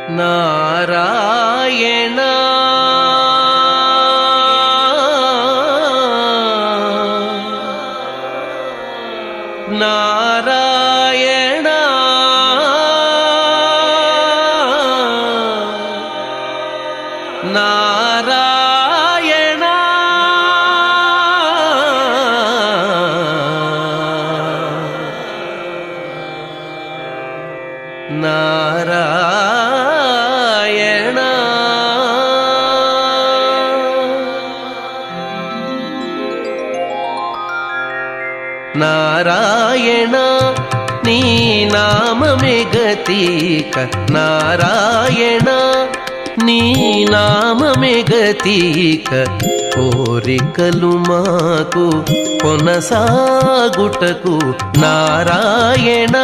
నారాయణ నారాయణ నారాయణ నారాయణ నారాయణ నీ నామమే గతిక నారాయణ నీ నామమే గతిక కోరికలు మాకు కొనసాగుటకు నారాయణ